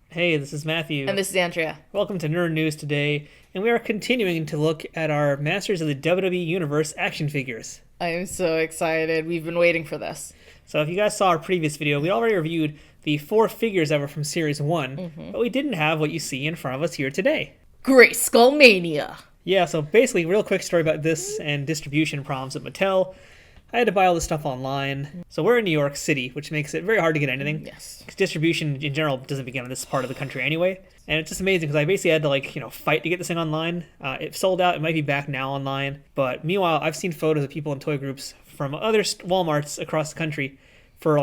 Hey, this is Matthew. And this is Andrea. Welcome to Nerd News today, and we are continuing to look at our Masters of the WWE Universe action figures. I am so excited. We've been waiting for this. So if you guys saw our previous video, we already reviewed the 4 figures that were from Series 1, but we didn't have what you see in front of us here today. Grayskull Mania. Yeah, so basically, real quick story about this and distribution problems at Mattel. I had to buy all this stuff online. So we're in New York City, which makes it very hard to get anything. Yes. Because distribution in general doesn't begin in this part of the country anyway. And it's just amazing because I basically had to fight to get this thing online. It sold out. It might be back now online. But meanwhile, I've seen photos of people in toy groups from other Walmarts across the country for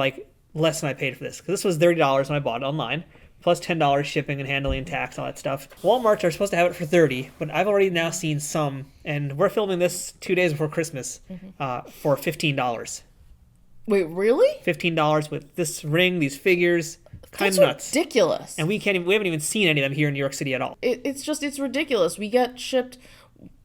less than I paid for this. Because this was $30 when I bought it online. Plus $10 shipping and handling and tax, all that stuff. Walmarts are supposed to have it for $30, but I've already now seen some, and we're filming this 2 days before Christmas, for $15. Wait, really? $15 with this ring, these figures, kind That's of nuts. ridiculous. And we haven't even seen any of them here in New York City at all. It's ridiculous. We get shipped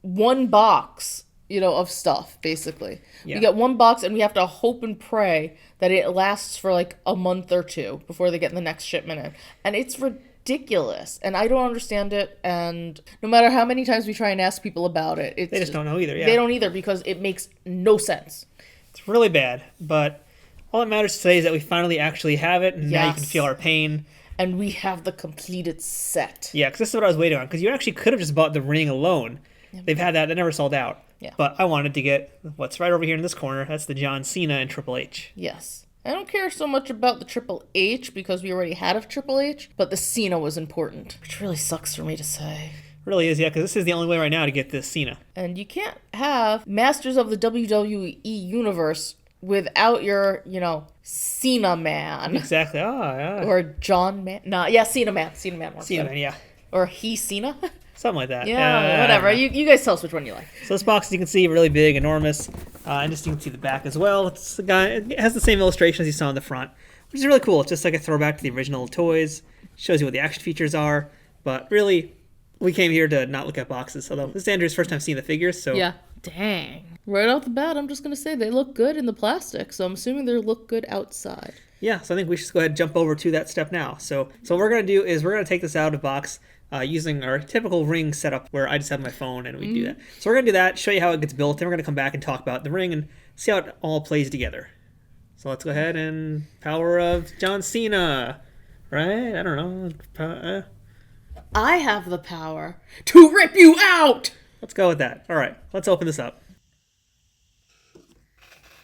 one box, of stuff, basically. Yeah. We get one box and we have to hope and pray that it lasts for a month or two before they get the next shipment in. And it's ridiculous. And I don't understand it. And no matter how many times we try and ask people about it, They just don't know either, yeah. They don't either because it makes no sense. It's really bad, but all that matters today is that we finally actually have it, and now you can Yes. feel our pain. And we have the completed set. Yeah, because this is what I was waiting on, because you actually could have just bought the ring alone. They've had that never sold out. Yeah. But I wanted to get what's right over here in this corner. That's the John Cena and Triple H. Yes. I don't care so much about the Triple H because we already had a Triple H, but the Cena was important, which really sucks for me to say. Really is, yeah, because this is the only way right now to get this Cena. And you can't have Masters of the WWE Universe without your, Cena Man. Exactly. Oh, yeah. Or John Man. No, yeah, Cena Man. Cena Man works Cena, better. yeah. Or he Cena. Something like that. Yeah, whatever. You guys tell us which one you like. So this box, you can see, really big, enormous, and just you can see the back as well. It has the same illustration as you saw in the front, which is really cool. It's just like a throwback to the original toys. Shows you what the action features are, but really, we came here to not look at boxes. Although this is Andrew's first time seeing the figures, so Yeah. Dang. Right off the bat, I'm just going to say they look good in the plastic, so I'm assuming they look good outside. yeah. So I think we should go ahead and jump over to that step now. So what we're gonna do is we're gonna take this out of the box. Using our typical ring setup where I just have my phone and we do that. So we're going to do that, show you how it gets built, then we're going to come back and talk about the ring and see how it all plays together. So let's go ahead and power of John Cena, right? I don't know. I have the power to rip you out! Let's go with that. All right, let's open this up.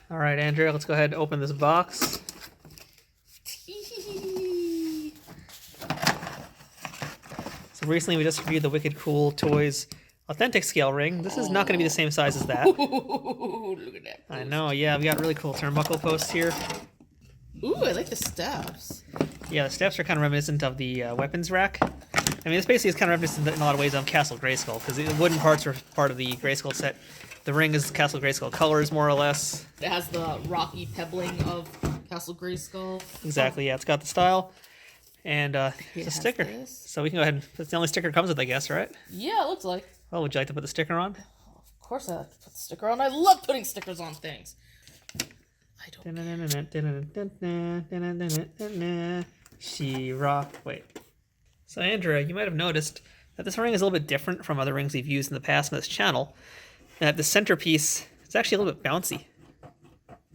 All right, Andrea, let's go ahead and open this box. So recently we just reviewed the Wicked Cool Toys Authentic Scale Ring. This is not going to be the same size as that. Ooh, look at that. I know, yeah, we got really cool Turnbuckle Posts here. Ooh, I like the steps. Yeah, the steps are kind of reminiscent of the weapons rack. I mean, this basically is kind of reminiscent in a lot of ways of Castle Grayskull, because the wooden parts are part of the Grayskull set. The ring is Castle Grayskull colors, more or less. It has the rocky pebbling of Castle Grayskull. Exactly, yeah, it's got the style. And It it's a has sticker. this. So we can go ahead and, that's the only sticker it comes with, I guess, right? Yeah, it looks like. Oh, would you like to put the sticker on? Of course I like to put the sticker on. I love putting stickers on things. I don't. She-Ra. Wait. So, Andrea, you might have noticed that this ring is a little bit different from other rings we've used in the past on this channel. That the centerpiece is actually a little bit bouncy.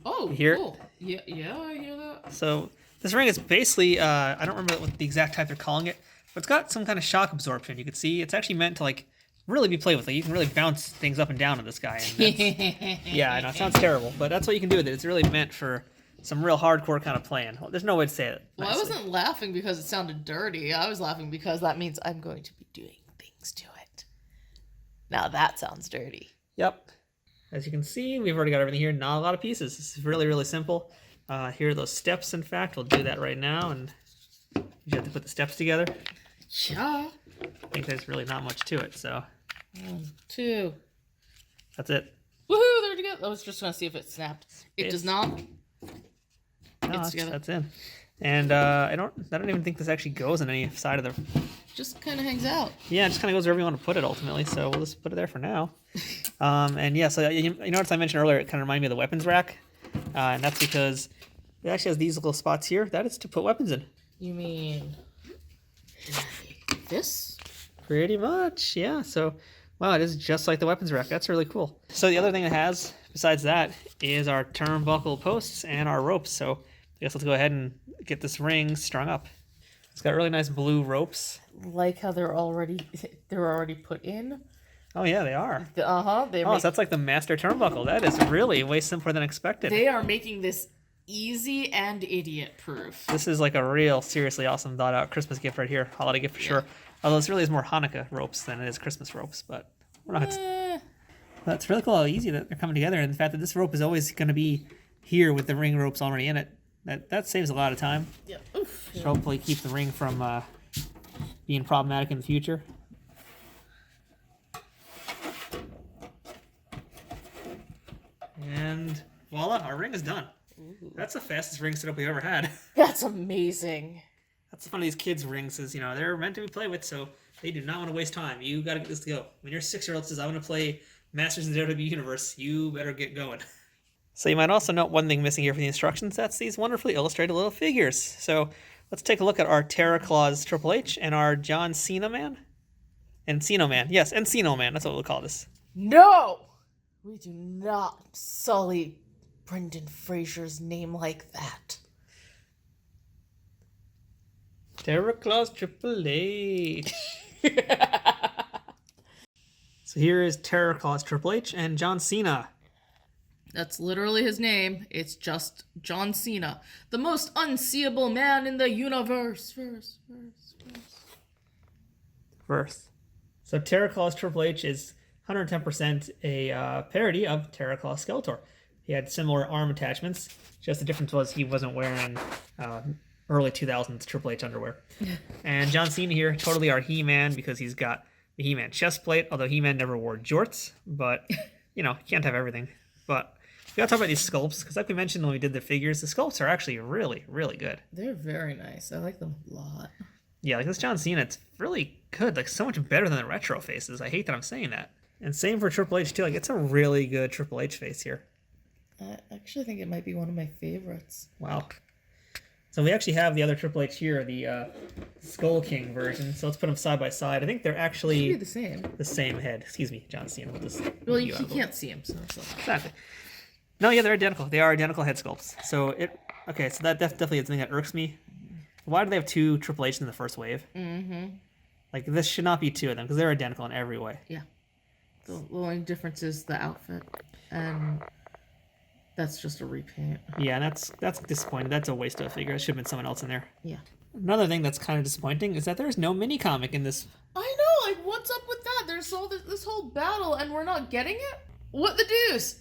Oh, You hear it? cool. Yeah, I hear that. So, this ring is basically, I don't remember what the exact type they're calling it, but it's got some kind of shock absorption. You can see it's actually meant to, really be played with. You can really bounce things up and down on this guy. And yeah, I know, it sounds terrible, but that's what you can do with it. It's really meant for some real hardcore kind of playing. Well, there's no way to say it Well, nicely. I wasn't laughing because it sounded dirty. I was laughing because that means I'm going to be doing things to it. Now that sounds dirty. Yep. As you can see, we've already got everything here. Not a lot of pieces. This is really, really simple. Here are those steps, in fact. We'll do that right now, and you have to put the steps together. Yeah. I think there's really not much to it, so 1, 2. that's it. Woohoo! There we go. I was just gonna see if it snapped. It does not. No, It's together. that's in. And I don't even think this actually goes on any side of the. Just kind of hangs out. Yeah, it just kind of goes wherever you want to put it ultimately. So we'll just put it there for now. And yeah, so you notice I mentioned earlier, it kind of reminded me of the weapons rack, and that's because it actually has these little spots here. That is to put weapons in. You mean Like this? Pretty much, yeah. So, wow, it is just like the weapons rack. That's really cool. So the other thing it has, besides that, is our turnbuckle posts and our ropes. So I guess let's go ahead and get this ring strung up. It's got really nice blue ropes. Like how they're already put in. Oh yeah, they are. So that's like the master turnbuckle. That is really way simpler than expected. They are making this easy and idiot proof. This is like a real seriously awesome thought out Christmas gift right here. Holiday gift for sure. Although this really is more Hanukkah ropes than it is Christmas ropes, but we're not. But it's really cool how easy that they're coming together, and the fact that this rope is always going to be here with the ring ropes already in it. That saves a lot of time. Yeah. Oof. Should hopefully keep the ring from being problematic in the future. And voila, our ring is done. Ooh. That's the fastest ring setup we've ever had. That's amazing. That's the fun of these kids' rings is, they're meant to be played with, so they do not want to waste time. You got to get this to go. When your 6-year-old says, I want to play Masters of the WWE Universe, you better get going. So you might also note one thing missing here for the instructions. That's these wonderfully illustrated little figures. So let's take a look at our Terra Claus Triple H and our John Cena Man. Encino Man. Yes, Encino Man. That's what we'll call this. No! We do not sully Brendan Fraser's name like that. Terra Claus Triple H. So here is Terra Claus Triple H and John Cena. That's literally his name. It's just John Cena. The most unseeable man in the universe. Verse. So Terra Claus Triple H is 110% a parody of Terra Claus Skeletor. He had similar arm attachments. Just the difference was he wasn't wearing early 2000s Triple H underwear. And John Cena here, totally our He-Man because he's got the He-Man chest plate, although He-Man never wore jorts. But, you can't have everything. But we gotta talk about these sculpts, because like we mentioned when we did the figures, the sculpts are actually really, really good. They're very nice. I like them a lot. Yeah, like this John Cena, it's really good. Like, so much better than the retro faces. I hate that I'm saying that. And same for Triple H, too. Like, it's a really good Triple H face here. I actually think it might be one of my favorites. Wow. So we actually have the other Triple H here, the Skull King version. So let's put them side by side. I think they're actually the same. The same head. Excuse me, John Cena. Well, you can't see him, so exactly. No, yeah, they're identical. They are identical head sculpts. So so that definitely is the thing that irks me. Why do they have two Triple H in the first wave? Mm-hmm. Like, this should not be two of them, because they're identical in every way. Yeah. The only difference is the outfit, and that's just a repaint. Yeah, and that's disappointing. That's a waste of a figure. It should have been someone else in there. Yeah. Another thing that's kind of disappointing is that there's no mini comic in this. I know, like, what's up with that? There's all this whole battle, and we're not getting it? What the deuce?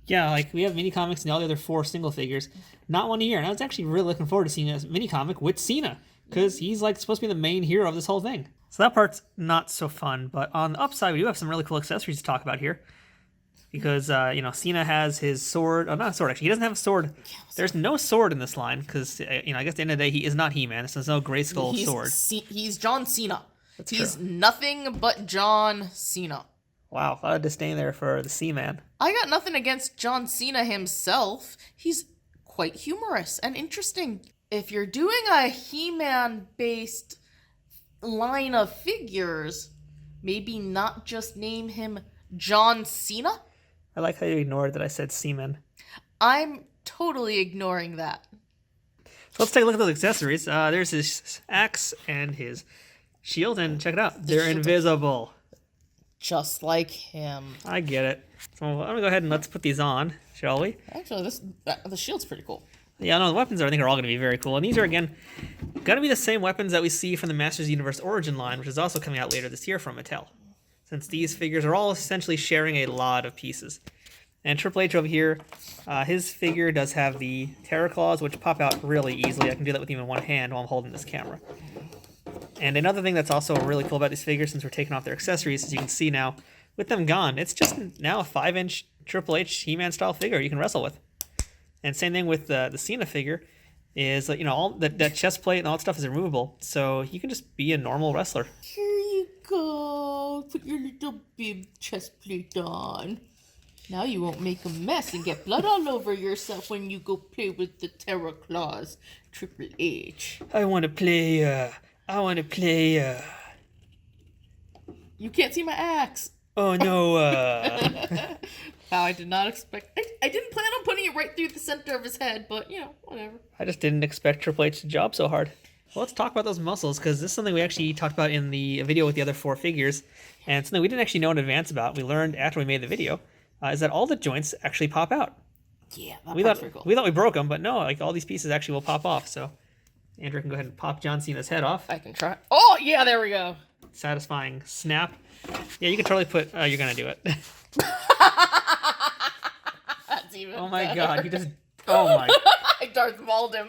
Yeah, like, we have mini comics and all the other 4 single figures. Not one a year. And I was actually really looking forward to seeing a mini comic with Cena, because he's, like, supposed to be the main hero of this whole thing. So that part's not so fun, but on the upside, we do have some really cool accessories to talk about here. Because, Cena has his sword. Oh, not a sword, actually. He doesn't have a sword. There's no sword in this line, because, I guess at the end of the day, he is not He-Man. There's no Grayskull sword. He's John Cena. He's true. Nothing but John Cena. Wow, a lot of disdain there for the C-Man. I got nothing against John Cena himself. He's quite humorous and interesting. If you're doing a He-Man based line of figures, maybe not just name him John Cena? I like how you ignored that I said semen. I'm totally ignoring that. So let's take a look at those accessories. There's his axe and his shield, and check it out. They're invisible. Just like him. I get it. So I'm going to go ahead and let's put these on, shall we? Actually, the shield's pretty cool. Yeah, no, the weapons I think are all going to be very cool. And these are, again, going to be the same weapons that we see from the Masters of the Universe Origin line, which is also coming out later this year from Mattel. Since these figures are all essentially sharing a lot of pieces. And Triple H over here, his figure does have the Terror Claws, which pop out really easily. I can do that with even one hand while I'm holding this camera. And another thing that's also really cool about these figures, since we're taking off their accessories, as you can see now, with them gone, it's just now a 5-inch Triple H He-Man style figure you can wrestle with. And same thing with the Cena figure, is all that chest plate and all that stuff is removable, so you can just be a normal wrestler. Here you go. Put your little bib chest plate on. Now you won't make a mess and get blood all over yourself when you go play with the Terror Claws Triple H. I want to play I want to play. You can't see my axe. Oh no. Wow, I did not expect. I didn't plan on putting it right through the center of his head, but whatever. I just didn't expect Triple H to job so hard. Well, let's talk about those muscles, because this is something we actually talked about in the video with the other 4 figures, and something we didn't actually know in advance about. We learned after we made the video, is that all the joints actually pop out. Yeah, We thought we broke them, but no, like all these pieces actually will pop off. So Andrew can go ahead and pop John Cena's head off. I can try. Oh yeah, there we go. Satisfying snap. Yeah, you can totally put. You're gonna do it. That's even. Oh my better. god, you just. Oh my. I Darth Mauled him.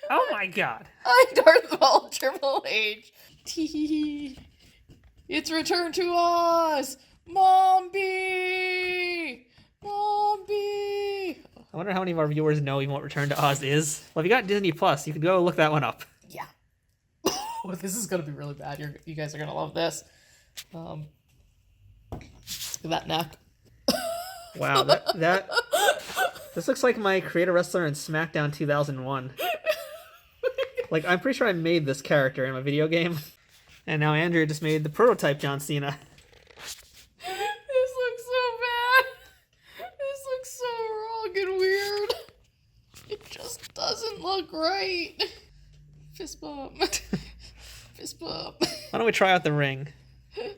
Oh my god. I Darth Mauled Triple H. Tee. It's return to Oz, Mombi. Mombi. I wonder how many of our viewers know even what Return to Oz is. Well, if you got Disney Plus, you could go look that one up. Yeah. Oh, this is gonna be really bad. You guys are gonna love this. Look at that neck. Wow, that this looks like my creator wrestler in SmackDown 2001. Like, I'm pretty sure I made this character in my video game, and now Andrea just made the prototype John Cena. This looks so bad. This looks so wrong and weird. It just doesn't look right. Fist bump. Fist bump. Why don't we try out the ring?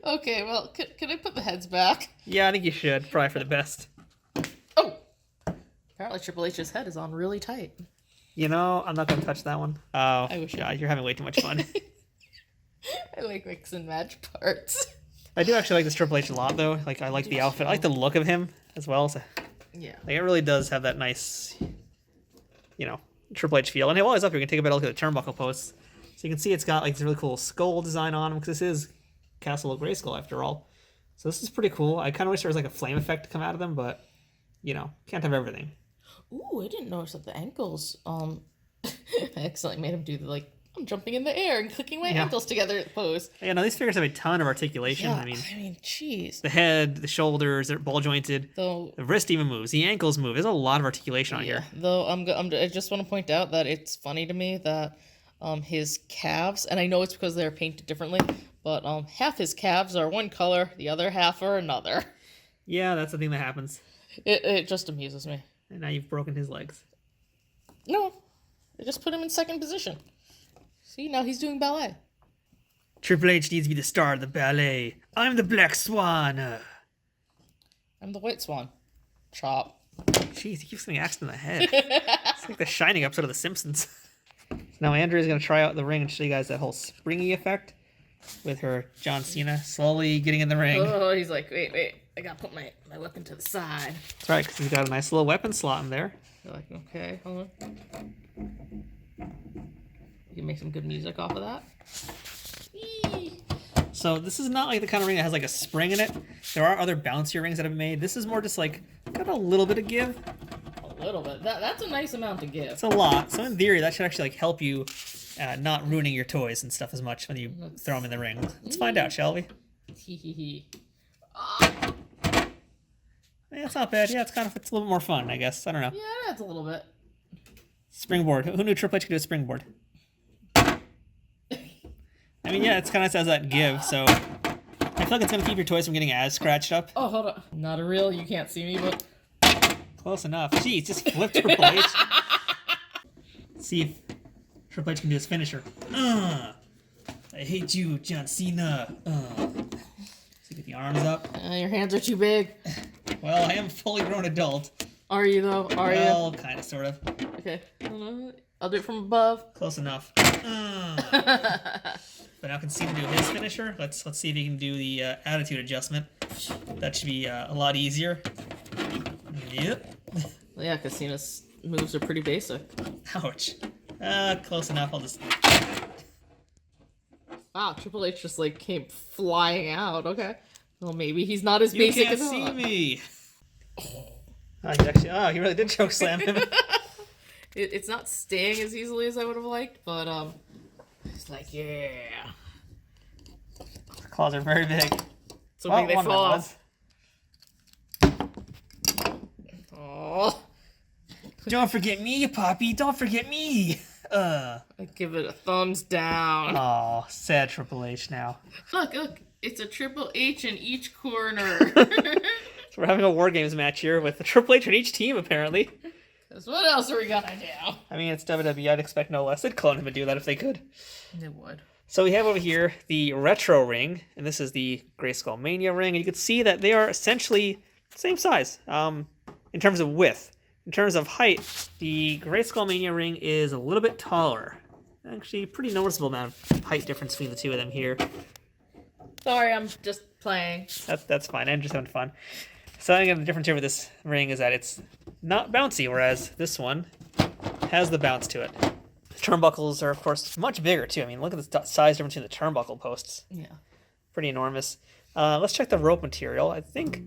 Okay, well, can I put the heads back? Yeah, I think you should. Probably for the best. Oh! Apparently Triple H's head is on really tight. You know, I'm not going to touch that one. Oh, I wish God, you're having way too much fun. I like mix and match parts. I do actually like this Triple H a lot, though. Like, I like the outfit. I like the look of him as well. So, Yeah. like, it really does have that nice, Triple H feel. And while he's up here, we can take a better look at the Turnbuckle Posts. So you can see it's got, like, this really cool skull design on him, because this is Castle of Grayskull, after all. So this is pretty cool. I kind of wish there was, like, a flame effect to come out of them, but, can't have everything. Ooh, I didn't notice that the ankles, I accidentally made him do I'm jumping in the air and clicking my ankles together at the pose. Yeah, no, these figures have a ton of articulation. Yeah, I mean, jeez. the head, the shoulders, they're ball jointed. Though, The wrist even moves. The ankles move. There's a lot of articulation on here. though I just want to point out that it's funny to me that his calves, and I know it's because they're painted differently, but half his calves are one color, the other half are another. Yeah, that's the thing that happens. It just amuses me. And now you've broken his legs. No, I just put him in second position. See, now he's doing ballet. Triple H needs to be the star of the ballet. I'm the Black Swan. I'm the white swan. Chop. Jeez, he keeps getting axed in the head. It's like the Shining episode of The Simpsons. Now Andrea's going to try out the ring and show you guys that whole springy effect with her John Cena slowly getting in the ring. Oh, he's like, wait. I gotta put my weapon to the side. That's right, because he's got a nice little weapon slot in there. You're like, okay, hold on. You can make some good music off of that. Eee. So this is not like the kind of ring that has like a spring in it. There are other bouncier rings that have been made. This is more just like, got a little bit of give. A little bit. That's a nice amount to give. It's a lot. So in theory, that should actually like help you not ruining your toys and stuff as much when you throw them in the ring. Let's find out, shall we? Hee. Yeah, it's not bad. Yeah, it's a little more fun, I guess. I don't know. Yeah, that's a little bit. Springboard. Who knew Triple H could do a springboard? I mean, yeah, it's kind of has that give, so I feel like it's going to keep your toys from getting as scratched up. Oh, hold on. Not a real, you can't see me, but... Close enough. Jeez, just flip Triple H. Let's see if Triple H can do his finisher. I hate you, John Cena. So get the arms up. Your hands are too big. Well, I am a fully grown adult. Are you, though? Well, kind of, sort of. Okay. I'll do it from above. Close enough. But now can Cena do his finisher. Let's see if he can do the attitude adjustment. That should be a lot easier. Yep. Yeah, because Cena's moves are pretty basic. Ouch. Close enough. I'll just... Wow, Triple H just, came flying out. Okay. Well, maybe he's not as basic as I You thought. can't see me. He really did choke slam him. It's not staying as easily as I would have liked, but, it's like, yeah. Her claws are very big. So big they one of them fall was. off. Oh. Don't forget me, Poppy. Don't forget me. I give it a thumbs down. Oh, sad Triple H now. Look, it's a Triple H in each corner. So we're having a War Games match here with a Triple H on each team, apparently. Because what else are we gonna do? I mean, it's WWE. I'd expect no less. They'd clone him and do that if they could. They would. So we have over here the Retro ring, and this is the Grayskull Mania ring, and you can see that they are essentially the same size in terms of width. In terms of height, the Grayskull Mania ring is a little bit taller. Actually, pretty noticeable amount of height difference between the two of them here. Sorry, I'm just playing. That's fine. I'm just having fun. So I think the difference here with this ring is that it's not bouncy, whereas this one has the bounce to it. The turnbuckles are, of course, much bigger, too. I mean, look at the size difference between the turnbuckle posts. Yeah. Pretty enormous. Let's check the rope material. I think...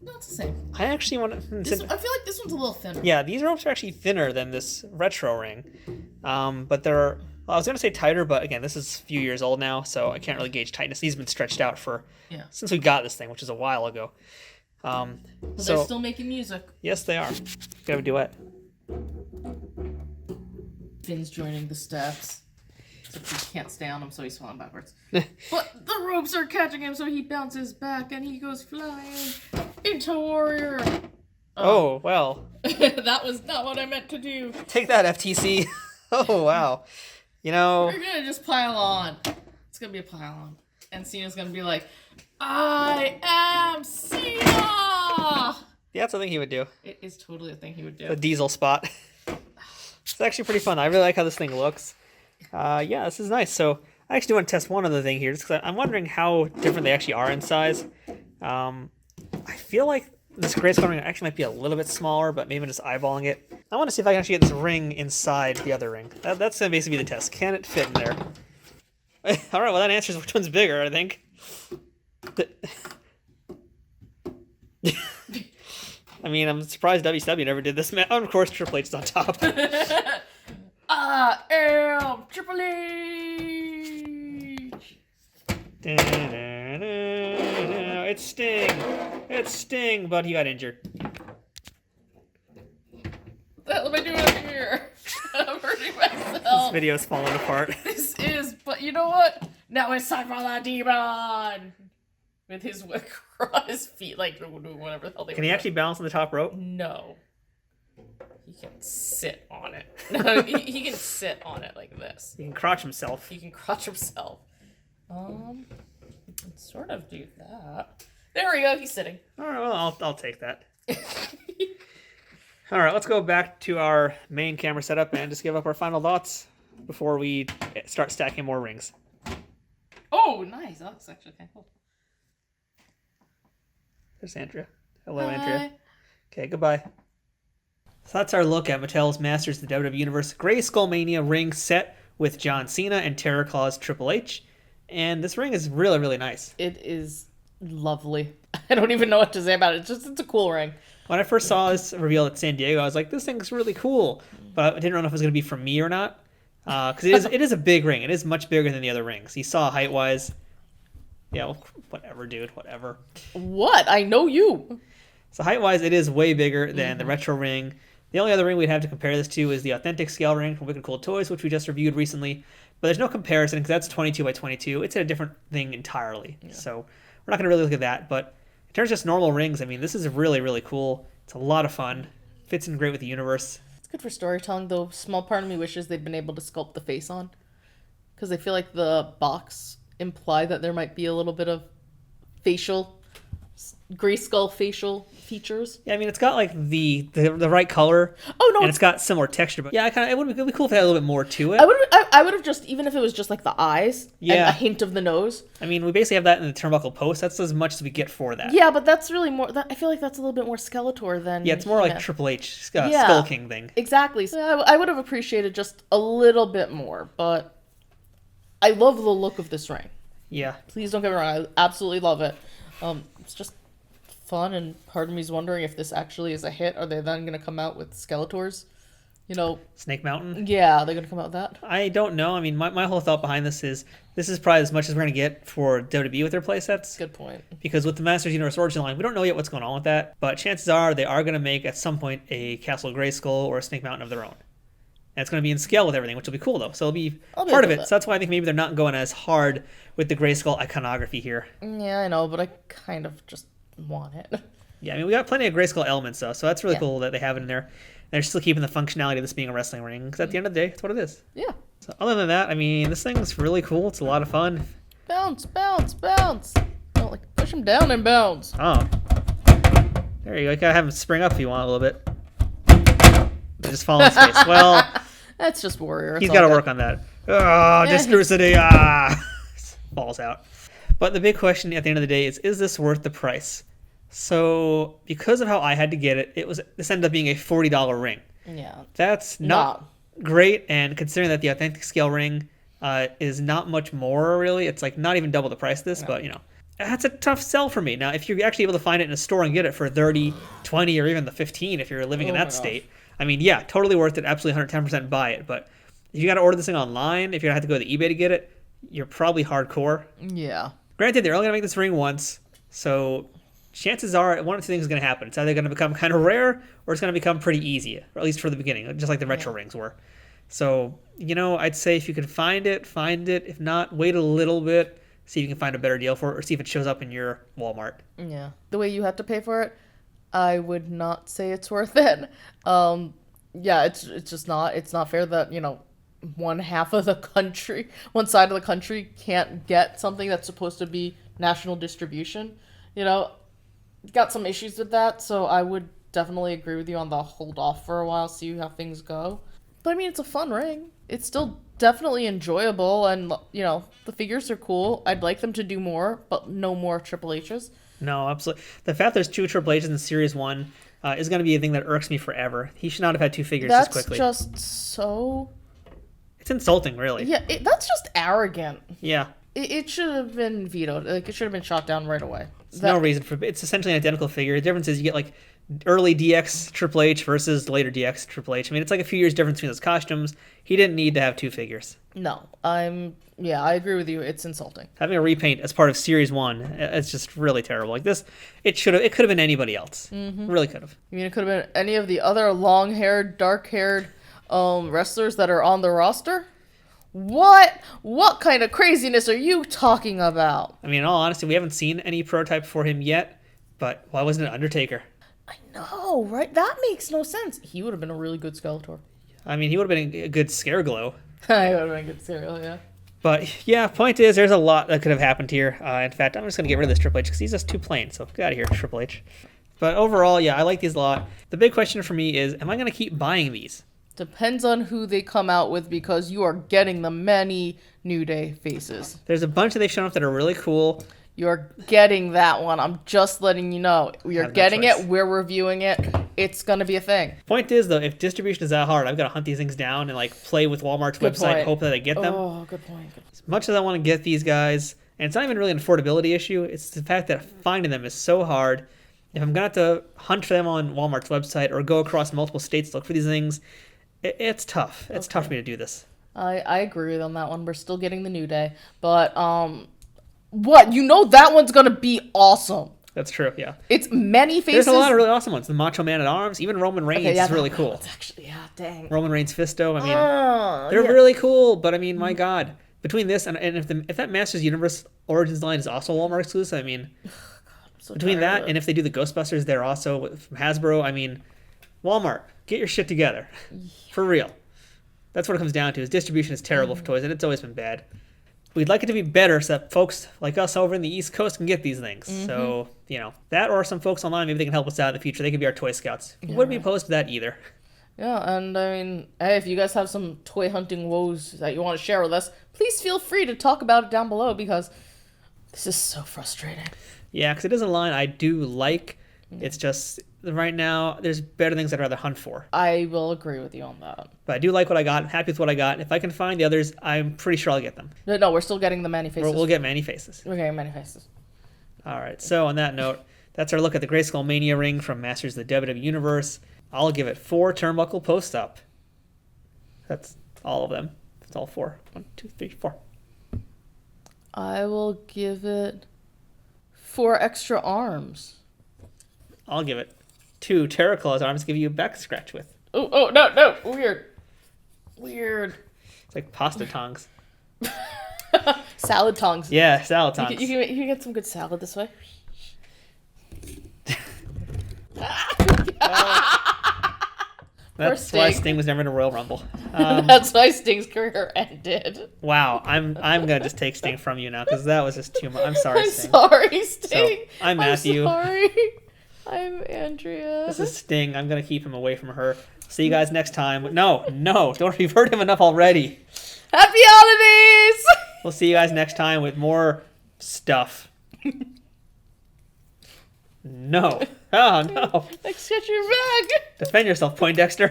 No, it's the same. I actually want to... I feel like this one's a little thinner. Yeah, these ropes are actually thinner than this retro ring. But they're... Well, I was going to say tighter, but again, this is a few years old now, so I can't really gauge tightness. These have been stretched out since we got this thing, which is a while ago. But they're still making music. Yes, they are. Got a duet. Finn's joining the steps. Except he can't stay on them, so he's falling backwards. But the ropes are catching him, so he bounces back and he goes flying into Warrior. Oh, well. That was not what I meant to do. Take that, FTC. Oh, wow. You know... We're gonna just pile on. It's gonna be a pile on. And Cena's gonna be like, I am Cena! Yeah, that's the thing he would do. It is totally a thing he would do. The diesel spot. It's actually pretty fun. I really like how this thing looks. Yeah, this is nice. So I actually want to test one other thing here, just because I'm wondering how different they actually are in size. I feel like this Grayskull ring actually might be a little bit smaller, but maybe I'm just eyeballing it. I want to see if I can actually get this ring inside the other ring. That's going to basically be the test. Can it fit in there? All right, well, that answers which one's bigger, I think. I mean, I'm surprised WCW never did this. Of course, Triple H's on top. I am Triple H! It's Sting! It's Sting, but he got injured. What the hell am I doing up here? I'm hurting myself. This video's falling apart. This is, but you know what? Now it's time for the demon! With his feet, like, doing whatever the hell they Can he actually balance on the top rope? No. He can sit on it. No, he can sit on it like this. He can crotch himself. He can crotch himself. He can sort of do that. There we go, he's sitting. Alright, well, I'll take that. Alright, let's go back to our main camera setup and just give up our final thoughts before we start stacking more rings. Oh, nice. That looks actually kind of cool. There's Andrea. Hello, Hi. Andrea. Okay, goodbye. So that's our look at Mattel's Masters of the WWE Universe Grayskull Mania ring set with John Cena and Terror Claw's Triple H. And this ring is really, really nice. It is lovely. I don't even know what to say about it. It's a cool ring. When I first saw this reveal at San Diego, I was like, this thing's really cool. But I didn't know if it was going to be from me or not. Because it is a big ring. It is much bigger than the other rings. You saw height-wise. Yeah, well, whatever, dude. Whatever. What? I know you. So height-wise, it is way bigger than the retro ring. The only other ring we'd have to compare this to is the authentic scale ring from Wicked Cool Toys, which we just reviewed recently. But there's no comparison because that's 22 by 22. It's a different thing entirely. Yeah. So we're not going to really look at that. But in terms of just normal rings, I mean, this is really, really cool. It's a lot of fun. Fits in great with the universe. It's good for storytelling, though. Small part of me wishes they'd been able to sculpt the face on. Because I feel like the box implied that there might be a little bit of Grayskull facial features. Yeah, I mean, it's got like the right color. Oh no, and it's got similar texture. But yeah, it would be cool if it had a little bit more to it. I would have just, even if it was just like the eyes and a hint of the nose. I mean, we basically have that in the Turnbuckle Post. That's as much as we get for that. Yeah, but that's really more. I feel like that's a little bit more Skeletor than. Yeah, it's more like Triple H Skull King thing. Exactly. So I would have appreciated just a little bit more, but I love the look of this ring. Yeah. Please don't get me wrong. I absolutely love it. It's just fun, and part of me is wondering if this actually is a hit. Are they then going to come out with Skeletors? You know, Snake Mountain? Yeah, they're going to come out with that? I don't know. I mean, my whole thought behind this is probably as much as we're going to get for WWE with their playsets. Good point. Because with the Masters Universe Origin line, we don't know yet what's going on with that, but chances are they are going to make at some point a Castle Grayskull or a Snake Mountain of their own. And it's going to be in scale with everything, which will be cool, though. So it'll be I'll be part of okay it. with So that's why I think maybe they're not going as hard with the Grayskull iconography here. Yeah, I know, but I kind of just want it. Yeah, I mean, we got plenty of Grayskull elements, though. So that's really Yeah. cool that they have it in there. And they're still keeping the functionality of this being a wrestling ring. Because at the end of the day, it's what it is. Yeah. So other than that, I mean, this thing's really cool. It's a lot of fun. Bounce, bounce, bounce. Oh, like push him down and bounce. Oh. There you go. You gotta have him spring up if you want a little bit. Just fall in his face. Well, That's just Warrior. he's got to work on that. Oh, discursive. Falls out. But the big question at the end of the day is this worth the price? So, because of how I had to get it, this ended up being a $40 ring. Yeah. That's not great, and considering that the authentic scale ring is not much more, really, it's like not even double the price of this, but that's a tough sell for me. Now, if you're actually able to find it in a store and get it for 30, 20, or even the 15 if you're living in that state, I mean, yeah, totally worth it, absolutely 110% buy it, but if you got to order this thing online, if you're going to have to go to eBay to get it, you're probably hardcore. Yeah. Granted, they're only going to make this ring once, so chances are one of two things is going to happen. It's either going to become kind of rare or it's going to become pretty easy, or at least for the beginning, just like the retro rings were. So, I'd say if you can find it, find it. If not, wait a little bit, see if you can find a better deal for it, or see if it shows up in your Walmart. Yeah. The way you have to pay for it, I would not say it's worth it. Yeah, it's just not. It's not fair that, one half of the country, one side of the country can't get something that's supposed to be national distribution. Got some issues with that, so I would definitely agree with you on the hold off for a while, see how things go. But I mean, it's a fun ring. It's still definitely enjoyable, and the figures are cool. I'd like them to do more, but no more Triple H's. No, absolutely. The fact there's 2 Triple H's in Series 1 is going to be a thing that irks me forever. He should not have had 2 figures this quickly. That's just so... It's insulting, really. Yeah, that's just arrogant. Yeah. It should have been vetoed. Like, it should have been shot down right away. No reason for it. It's essentially an identical figure. The difference is you get, like, early DX Triple H versus later DX Triple H. I mean, it's like a few years difference between those costumes. He didn't need to have 2 figures. No, I agree with you. It's insulting. Having a repaint as part of Series 1, it's just really terrible. Like this, it could have been anybody else. Mm-hmm. Really could have. You mean it could have been any of the other long-haired, dark-haired wrestlers that are on the roster? What kind of craziness are you talking about? I mean, in all honesty, we haven't seen any prototype for him yet, but why wasn't it Undertaker? I know, right? That makes no sense. He would have been a really good Skeletor. I mean, he would have been a good Scareglow. I would have been a good cereal, yeah. But yeah, point is, there's a lot that could have happened here. In fact, I'm just going to get rid of this Triple H because he's just too plain. So get out of here, Triple H. But overall, yeah, I like these a lot. The big question for me is, am I going to keep buying these? Depends on who they come out with, because you are getting the many New Day faces. There's a bunch that they've shown up that are really cool. You're getting that one. I'm just letting you know. You're getting it. We're reviewing it. It's going to be a thing. Point is, though, if distribution is that hard, I've got to hunt these things down and play with Walmart's website and hope that I get them. Oh, good point. As much as I want to get these guys, and it's not even really an affordability issue, it's the fact that finding them is so hard. If I'm going to have to hunt for them on Walmart's website or go across multiple states to look for these things, it's tough. It's tough for me to do this. I agree with on that one. We're still getting the New Day. But, what? That one's going to be awesome. That's true, yeah. It's many faces. There's a lot of really awesome ones. The Macho Man at Arms, even Roman Reigns is really cool. Actually, yeah, dang. Roman Reigns Fisto, I mean, they're really cool, but I mean, my God. Between this and if that Masters Universe Origins line is also Walmart exclusive, I mean, between that and if they do the Ghostbusters, they're also from Hasbro, I mean, Walmart, get your shit together. For real. That's what it comes down to, is distribution is terrible for toys, and it's always been bad. We'd like it to be better so that folks like us over in the East Coast can get these things. Mm-hmm. So, that or some folks online, maybe they can help us out in the future. They could be our toy scouts. Yeah, wouldn't be opposed to that either. Yeah, and I mean, hey, if you guys have some toy hunting woes that you want to share with us, please feel free to talk about it down below, because this is so frustrating. Yeah, because it is a line I do like. It's just, right now, there's better things I'd rather hunt for. I will agree with you on that. But I do like what I got. I'm happy with what I got. If I can find the others, I'm pretty sure I'll get them. No, we're still getting the Many Faces. We'll get Many Faces. We're getting Many Faces. All right, so on that note, that's our look at the Grayskull Mania ring from Masters of the WWE Universe. I'll give it 4 Turnbuckle Posts up. That's all of them. That's all 4. 1, 2, 3, 4. I will give it 4 extra arms. I'll give it 2 Terraclaw's arms, give you a back scratch with. Oh, no, weird. Weird. It's like pasta tongs. Salad tongs. Yeah, salad tongs. You can get some good salad this way. That's why Sting was never in a Royal Rumble. That's why Sting's career ended. Wow, I'm gonna just take Sting from you now because that was just too much. I'm sorry, Sting. Sorry, Sting. So, I'm Matthew. I'm sorry. I'm Andrea. This is Sting. I'm gonna keep him away from her. See you guys next time. No, don't. You've heard him enough already. Happy holidays! We'll see you guys next time with more stuff. No. Oh, no. Like, get your bag. Defend yourself, Poindexter.